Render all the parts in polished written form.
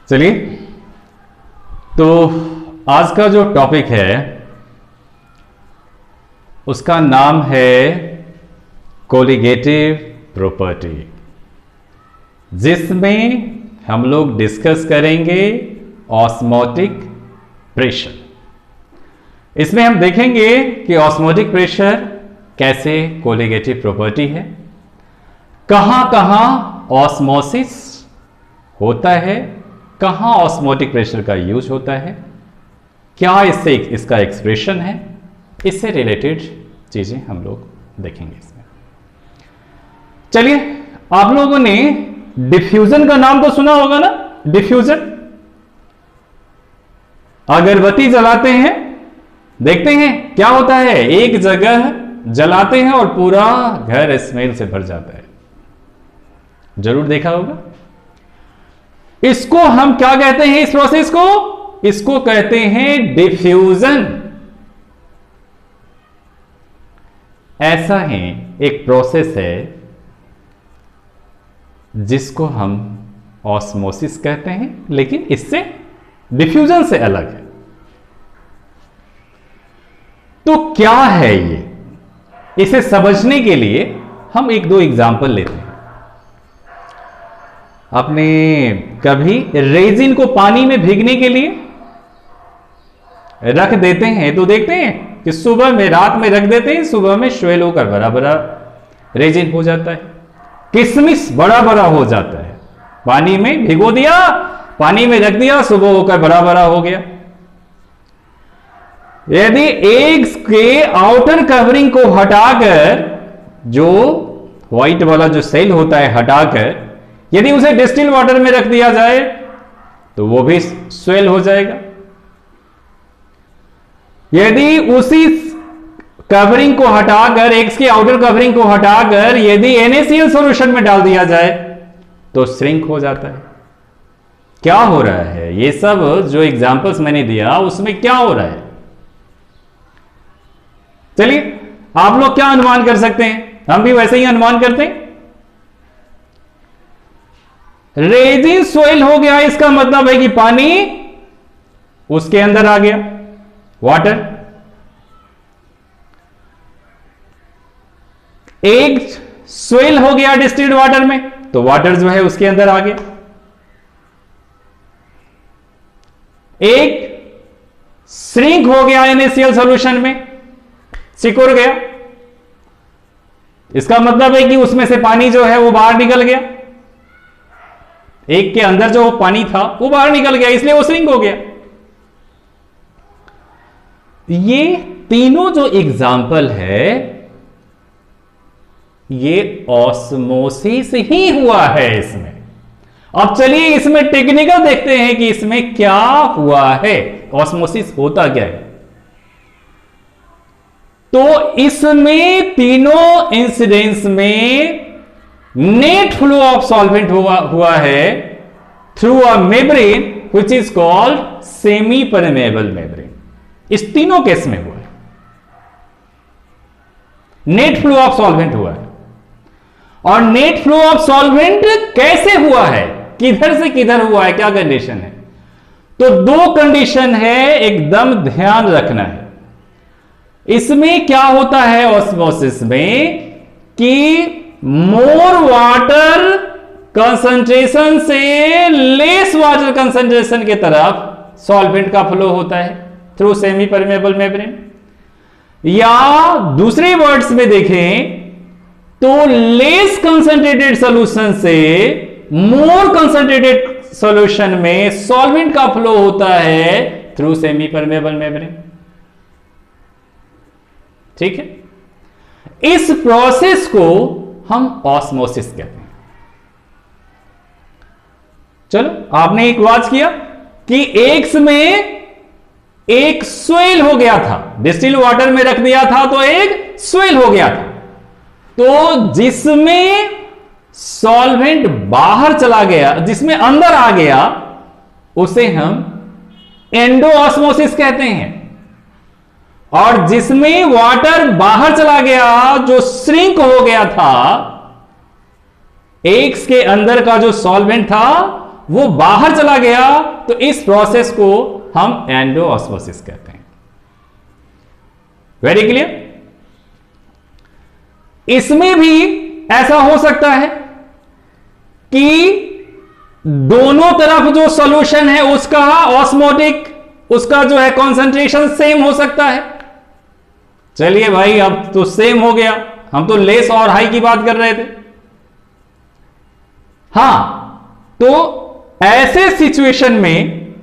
चलिए, तो आज का जो टॉपिक है उसका नाम है कोलिगेटिव प्रॉपर्टी, जिसमें हम लोग डिस्कस करेंगे ऑस्मोटिक प्रेशर। इसमें हम देखेंगे कि ऑस्मोटिक प्रेशर कैसे कोलिगेटिव प्रॉपर्टी है, कहां कहां ऑस्मोसिस होता है, कहां ऑस्मोटिक प्रेशर का यूज होता है, क्या इससे इसका एक्सप्रेशन है, इससे रिलेटेड चीजें हम लोग देखेंगे इसमें। चलिए, आप लोगों ने डिफ्यूजन का नाम तो सुना होगा ना। डिफ्यूजन, अगरबत्ती जलाते हैं, देखते हैं क्या होता है, एक जगह जलाते हैं और पूरा घर स्मेल से भर जाता है, जरूर देखा होगा। इसको हम क्या कहते हैं, इस प्रोसेस को, इसको कहते हैं डिफ्यूजन। ऐसा ही एक प्रोसेस है जिसको हम ऑस्मोसिस कहते हैं, लेकिन इससे डिफ्यूजन से अलग है। तो क्या है ये, इसे समझने के लिए हम एक दो एग्जाम्पल लेते हैं। आपने कभी रेजिन को पानी में भीगने के लिए रख देते हैं तो देखते हैं कि सुबह में, रात में रख देते हैं, सुबह में श्वेल होकर बड़ा बड़ा रेजिन हो जाता है, किशमिश बड़ा बड़ा हो जाता है। पानी में भिगो दिया, पानी में रख दिया, सुबह होकर बड़ा बड़ा हो गया। यदि एग्स के आउटर कवरिंग को हटाकर, जो व्हाइट वाला जो सेल होता है हटाकर, यदि उसे डिस्टिल वाटर में रख दिया जाए तो वो भी स्वेल हो जाएगा। यदि उसी कवरिंग को हटाकर, एग्स की आउटर कवरिंग को हटाकर यदि NaCl सॉल्यूशन में डाल दिया जाए तो श्रिंक हो जाता है। क्या हो रहा है, ये सब जो एग्जांपल्स मैंने दिया उसमें क्या हो रहा है, चलिए आप लोग क्या अनुमान कर सकते हैं, हम भी वैसे ही अनुमान करते हैं। रेजिन स्वेल हो गया, इसका मतलब है कि पानी उसके अंदर आ गया, वाटर। एग स्वेल हो गया डिस्टिल्ड वाटर में, तो वाटर जो है उसके अंदर आ गया। एग श्रिंक हो गया NaCl सॉल्यूशन में, सिकुड़ गया, इसका मतलब है कि उसमें से पानी जो है वो बाहर निकल गया। एग के अंदर जो पानी था वो बाहर निकल गया, इसलिए वो श्रिंक हो गया। ये तीनों जो एग्जाम्पल है ये ऑस्मोसिस ही हुआ है इसमें। अब चलिए इसमें टेक्निकल देखते हैं कि इसमें क्या हुआ है, ऑस्मोसिस होता क्या है। तो इसमें तीनों इंसिडेंट्स में नेट फ्लो ऑफ सॉल्वेंट हुआ है through a membrane which is called semi permeable membrane. इस तीनों केस में हुआ है, नेट फ्लो ऑफ सॉल्वेंट हुआ है। और नेट फ्लो ऑफ सॉल्वेंट कैसे हुआ है, किधर से किधर हुआ है, क्या कंडीशन है। तो दो कंडीशन है, एकदम ध्यान रखना है। इसमें क्या होता है ऑस्मोसिस में कि मोर वाटर कंसंट्रेशन से लेस वाटर कंसंट्रेशन की तरफ सॉल्वेंट का फ्लो होता है थ्रू सेमी परमेबल मेम्ब्रेन। या दूसरे वर्ड्स में देखें तो लेस कंसंट्रेटेड सॉल्यूशन से मोर कंसंट्रेटेड सॉल्यूशन में सॉल्वेंट का फ्लो होता है थ्रू सेमी परमेबल मेम्ब्रेन। ठीक है, इस प्रोसेस को हम ऑस्मोसिस कहते हैं। चलो, आपने एक वाच किया कि एग्स में एक स्वेल हो गया था, डिस्टिल वाटर में रख दिया था तो एक स्वेल हो गया था। तो जिसमें सॉल्वेंट बाहर चला गया, जिसमें अंदर आ गया, उसे हम एंडो ऑस्मोसिस कहते हैं। और जिसमें वाटर बाहर चला गया, जो श्रिंक हो गया था, एग्स के अंदर का जो सॉल्वेंट था वो बाहर चला गया, तो इस प्रोसेस को हम एंडोऑस्मोसिस कहते हैं। Very clear. इसमें भी ऐसा हो सकता है कि दोनों तरफ जो सॉल्यूशन है उसका ऑस्मोटिक, उसका जो है कंसंट्रेशन सेम हो सकता है। चलिए भाई, अब तो सेम हो गया, हम तो लेस और हाई की बात कर रहे थे। हां, तो ऐसे सिचुएशन में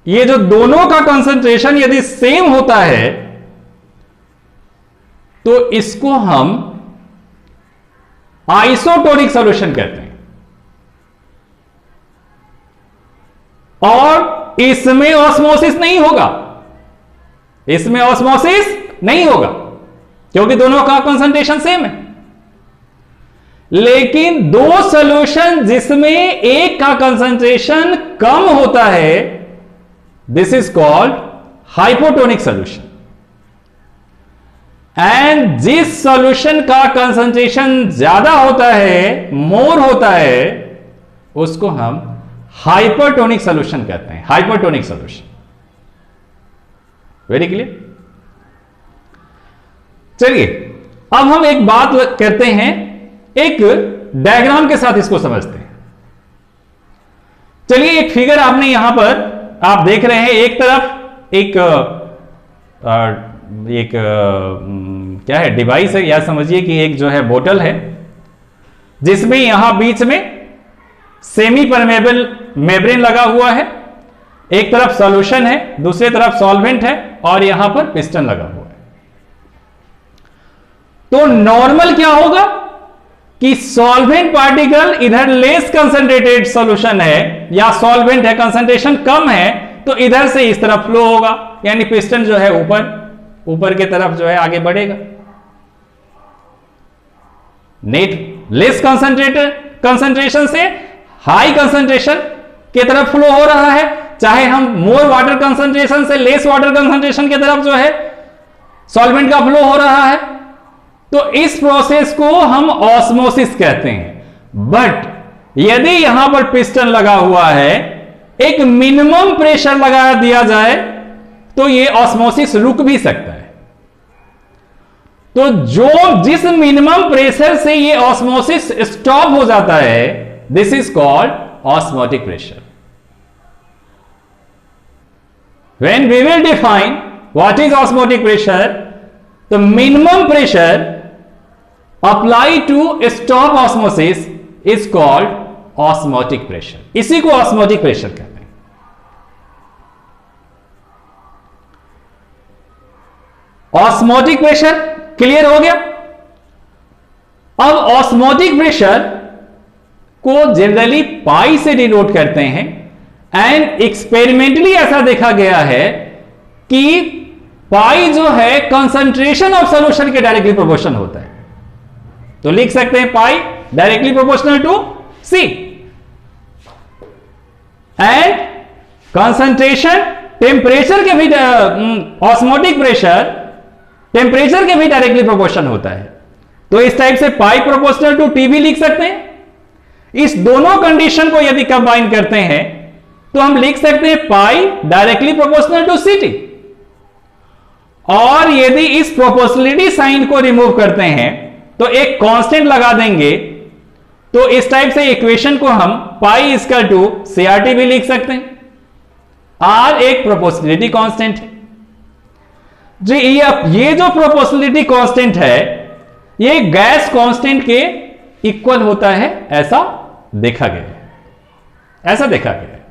ये जो दोनों का कंसंट्रेशन यदि सेम होता है तो इसको हम आइसोटोनिक सॉल्यूशन कहते हैं। और इसमें ऑस्मोसिस नहीं होगा, इसमें ऑस्मोसिस नहीं होगा क्योंकि दोनों का कंसंट्रेशन सेम है। लेकिन दो सॉल्यूशन जिसमें एक का कंसंट्रेशन कम होता है, this is called hypotonic solution. And जिस सॉल्यूशन का कंसंट्रेशन ज्यादा होता है, मोर होता है, उसको हम हाइपरटोनिक सॉल्यूशन कहते हैं। Hypertonic solution. Very clear. चलिए अब हम एक बात करते हैं, एक डायग्राम के साथ इसको समझते हैं। चलिए एक फिगर आपने यहां पर आप देख रहे हैं, एक तरफ एक क्या है, डिवाइस है, या समझिए कि एक जो है बोतल है जिसमें यहां बीच में सेमी परमेबल मेम्ब्रेन लगा हुआ है। एक तरफ सॉल्यूशन है, दूसरी तरफ सॉल्वेंट है, और यहां पर पिस्टन लगा हुआ है। तो नॉर्मल क्या होगा कि सॉल्वेंट पार्टिकल इधर लेस कंसंट्रेटेड सॉल्यूशन है या सॉल्वेंट है, कंसंट्रेशन कम है, तो इधर से इस तरफ फ्लो होगा, यानी पिस्टन जो है ऊपर के तरफ जो है आगे बढ़ेगा। नेट लेस कंसंट्रेशन से हाई कंसंट्रेशन की तरफ फ्लो हो रहा है, चाहे हम मोर वाटर कंसंट्रेशन से लेस वाटर कंसंट्रेशन की तरफ जो है सॉल्वेंट का फ्लो हो रहा है। तो इस प्रोसेस को हम ऑस्मोसिस कहते हैं। बट यदि यहां पर पिस्टन लगा हुआ है, एक मिनिमम प्रेशर लगा दिया जाए तो यह ऑस्मोसिस रुक भी सकता है। तो जिस मिनिमम प्रेशर से यह ऑस्मोसिस स्टॉप हो जाता है, this is called osmotic pressure. When we will define what is osmotic pressure, the minimum pressure applied to stop osmosis is called osmotic pressure। इसी को osmotic pressure कहते हैं। osmotic pressure क्लियर हो गया। अब osmotic pressure को generally पाई से denote करते हैं, एंड एक्सपेरिमेंटली ऐसा देखा गया है कि पाई जो है कंसंट्रेशन ऑफ सॉल्यूशन के डायरेक्टली प्रोपोर्शनल होता है। तो लिख सकते हैं pi directly proportional to C, and concentration temperature के भी ऑस्मोटिक प्रेशर टेम्परेचर के भी डायरेक्टली प्रोपोर्शनल होता है। तो इस टाइप से पाई प्रोपोर्शनल टू टी भी लिख सकते हैं। इस दोनों कंडीशन को यदि कंबाइन करते हैं तो हम लिख सकते हैं pi directly proportional to C T. और यदि इस प्रोपोर्शनलिटी साइन को रिमूव करते हैं तो एक कांस्टेंट लगा देंगे, तो इस टाइप से इक्वेशन को हम पाई इक्वल टू सीआरटी भी लिख सकते हैं। आर एक प्रोपोर्शनलिटी कांस्टेंट है जी। ये जो प्रोपोर्शनलिटी कांस्टेंट है ये गैस कांस्टेंट के इक्वल होता है, ऐसा देखा गया है, ऐसा देखा गया है।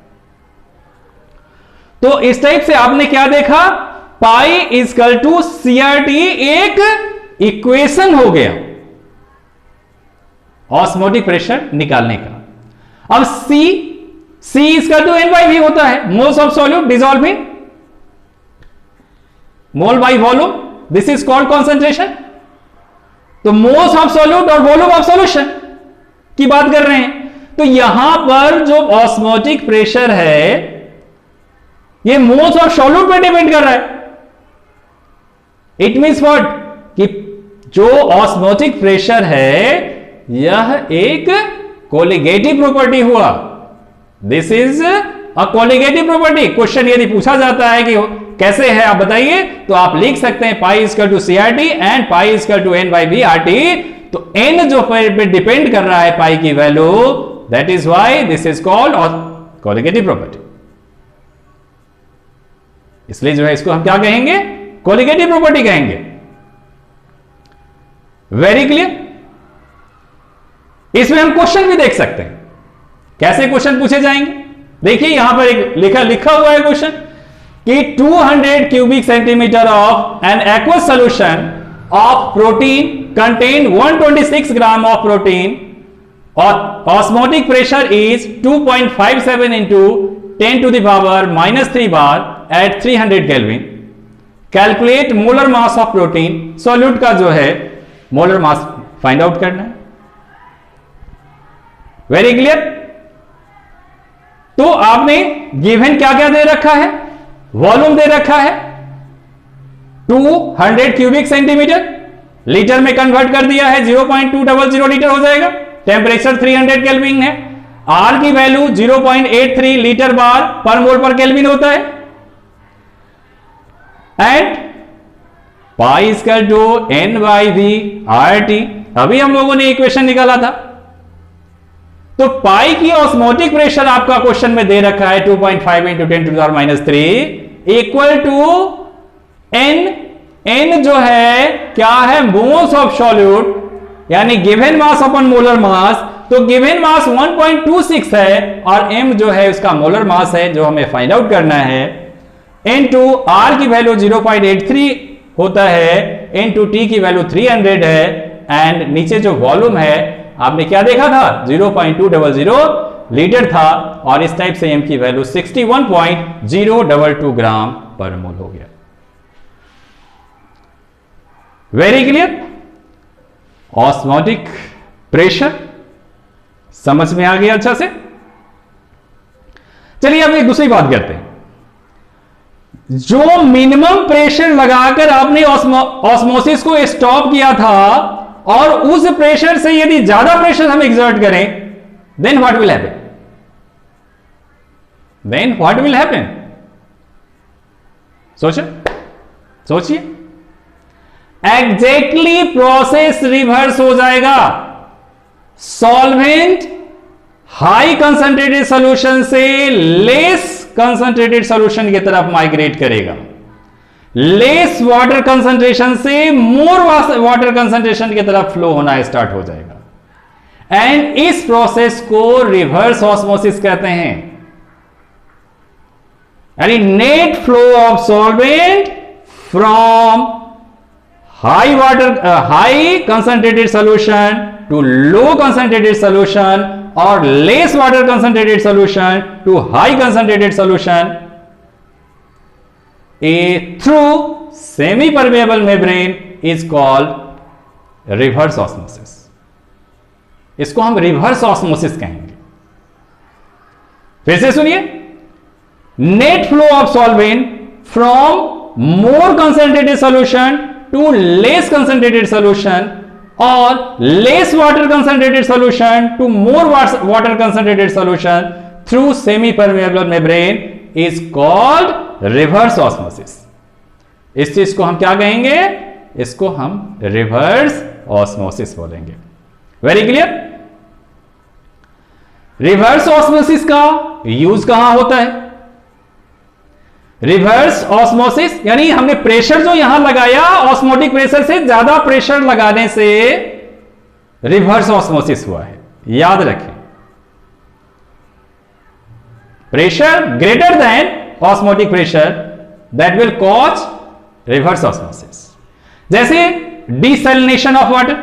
तो इस टाइप से आपने क्या देखा, पाई इक्वल टू सीआरटी एक इक्वेशन हो गया ऑस्मोटिक प्रेशर निकालने का। अब C equal to n by V होता है, moles of solute dissolving mole by volume, this is called concentration. तो मोल्स ऑफ सॉल्यूट और वॉल्यूम ऑफ सॉल्यूशन की बात कर रहे हैं। तो यहां पर जो ऑस्मोटिक प्रेशर है ये मोल्स ऑफ सॉल्यूट पे डिपेंड कर रहा है। इट मीन्स व्हाट, कि जो ऑस्मोटिक प्रेशर है यह एक कोलिगेटिव प्रॉपर्टी हुआ, this is a colligative property. Question यदि पूछा जाता है कि कैसे है आप बताइए, तो आप लिख सकते हैं pi equal to CRT and pi equal to N by VRT। तो n जो पे डिपेंड कर रहा है पाई की value, that is why this is called colligative property. इसलिए जो है इसको हम क्या कहेंगे, कोलिगेटिव प्रॉपर्टी कहेंगे। Very clear. इसमें हम क्वेश्चन भी देख सकते हैं, कैसे क्वेश्चन पूछे जाएंगे। देखिए यहां पर एक लिखा हुआ है क्वेश्चन कि 200 cubic centimetre of an aqueous solution of protein contain 126 gram of protein और osmotic pressure is 2.57 into 10 to the power -3 bar at 300 Kelvin. Calculate molar mass of protein. Solute का जो है मोलर मास फाइंड आउट करना है। Very clear. तो आपने given क्या क्या दे रखा है, वॉल्यूम दे रखा है 200 क्यूबिक सेंटीमीटर, लीटर में कन्वर्ट कर दिया है 0.200 लीटर हो जाएगा। टेम्परेचर 300 केल्विन है। आर की value 0.83 litre bar per mole per kelvin होता है। And pi equal to N by VRT। अभी हम लोगों ने इक्वेशन निकाला था। तो पाई की ऑस्मोटिक प्रेशर आपका क्वेश्चन में दे रखा है 2.5 into 10 to the power -3 equal to n जो है क्या है, मोल्स ऑफ सॉल्यूट, यानी given mass upon molar mass. तो गिवन मास 1.26 है और m जो है उसका मोलर मास है जो हमें फाइंड आउट करना है। इनटू r की वैल्यू 0.83 होता है, इनटू t की वैल्यू 300 है। एंड नीचे जो वॉल्यूम है आपने क्या देखा था, 0.200 लीटर था और इस टाइप से m की वैल्यू 61.022 ग्राम पर मोल हो गया। Very clear. ऑस्मोटिक प्रेशर समझ में आ गया अच्छा से। चलिए अब एक दूसरी बात करते हैं। जो मिनिमम प्रेशर लगाकर आपने ऑस्मोसिस को स्टॉप किया था और उस प्रेशर से यदि ज्यादा प्रेशर हम एग्जर्ट करें, देन व्हाट विल हैपन, सोचिए एग्जैक्टली प्रोसेस रिवर्स हो जाएगा। सॉल्वेंट हाई कंसंट्रेटेड सॉल्यूशन से लेस कंसंट्रेटेड सॉल्यूशन की तरफ माइग्रेट करेगा, लेस वाटर कंसंट्रेशन से मोर वाटर कंसंट्रेशन की तरफ फ्लो होना स्टार्ट हो जाएगा। एंड इस प्रोसेस को रिवर्स ऑस्मोसिस कहते हैं। यानी net flow of solvent from high concentrated solution to low concentrated solution और less water concentrated solution to high concentrated solution through semi-permeable membrane is called reverse osmosis। इसको हम reverse osmosis कहेंगे। फिर से सुनिए, net flow of solvent from more concentrated solution to less concentrated solution और less water concentrated solution to more water concentrated solution through semi permeable membrane is called reverse osmosis. इस चीज को हम क्या कहेंगे, इसको हम रिवर्स ऑस्मोसिस बोलेंगे। Very clear. रिवर्स ऑस्मोसिस का यूज कहां होता है? रिवर्स ऑस्मोसिस यानी हमने प्रेशर जो यहां लगाया, ऑस्मोटिक प्रेशर से ज्यादा प्रेशर लगाने से रिवर्स ऑस्मोसिस हुआ है। याद रखें, pressure greater than osmotic pressure that will cause reverse osmosis. जैसे डिसैलिनेशन ऑफ वाटर,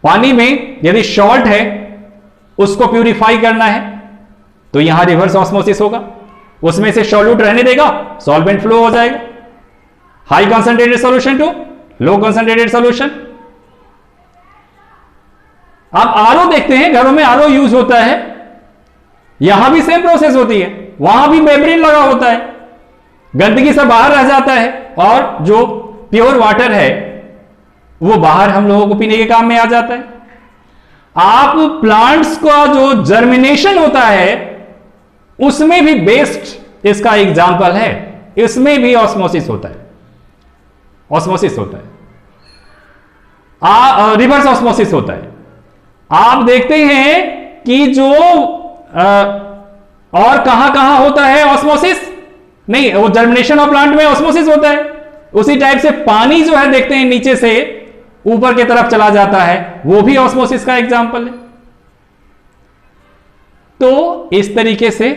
पानी में यदि सॉल्ट है उसको प्यूरिफाई करना है तो यहां रिवर्स ऑस्मोसिस होगा, उसमें से सॉल्यूट रहने देगा, सॉल्वेंट फ्लो हो जाएगा, high concentrated solution to low concentrated solution. आप आरओ देखते हैं, घरों में आरओ यूज होता है, यहां भी सेम प्रोसेस होती है, वहां भी मेम्ब्रेन लगा होता है, गंदगी सब बाहर रह जाता है और जो प्योर वाटर है वो बाहर हम लोगों को पीने के काम में आ जाता है। आप प्लांट्स का जो जर्मिनेशन होता है उसमें भी बेस्ट इसका एग्जाम्पल है, इसमें भी ऑस्मोसिस होता है, ऑस्मोसिस होता है, रिवर्स ऑस्मोसिस होता है। आप देखते हैं कि जो और कहां होता है ऑस्मोसिस, नहीं वो जर्मिनेशन ऑफ प्लांट में ऑस्मोसिस होता है। उसी टाइप से पानी जो है देखते हैं नीचे से ऊपर की तरफ चला जाता है, वो भी ऑस्मोसिस का एग्जाम्पल है। तो इस तरीके से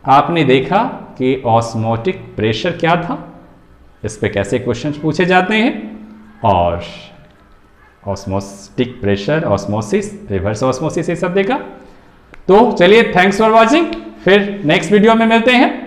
आपने देखा कि ऑस्मोटिक प्रेशर क्या था, इस पे कैसे क्वेश्चंस पूछे जाते हैं, और osmotic pressure, osmosis, reverse osmosis, ये सब देखा। तो चलिए, थैंक्स फॉर वॉचिंग, फिर नेक्स्ट वीडियो में मिलते हैं।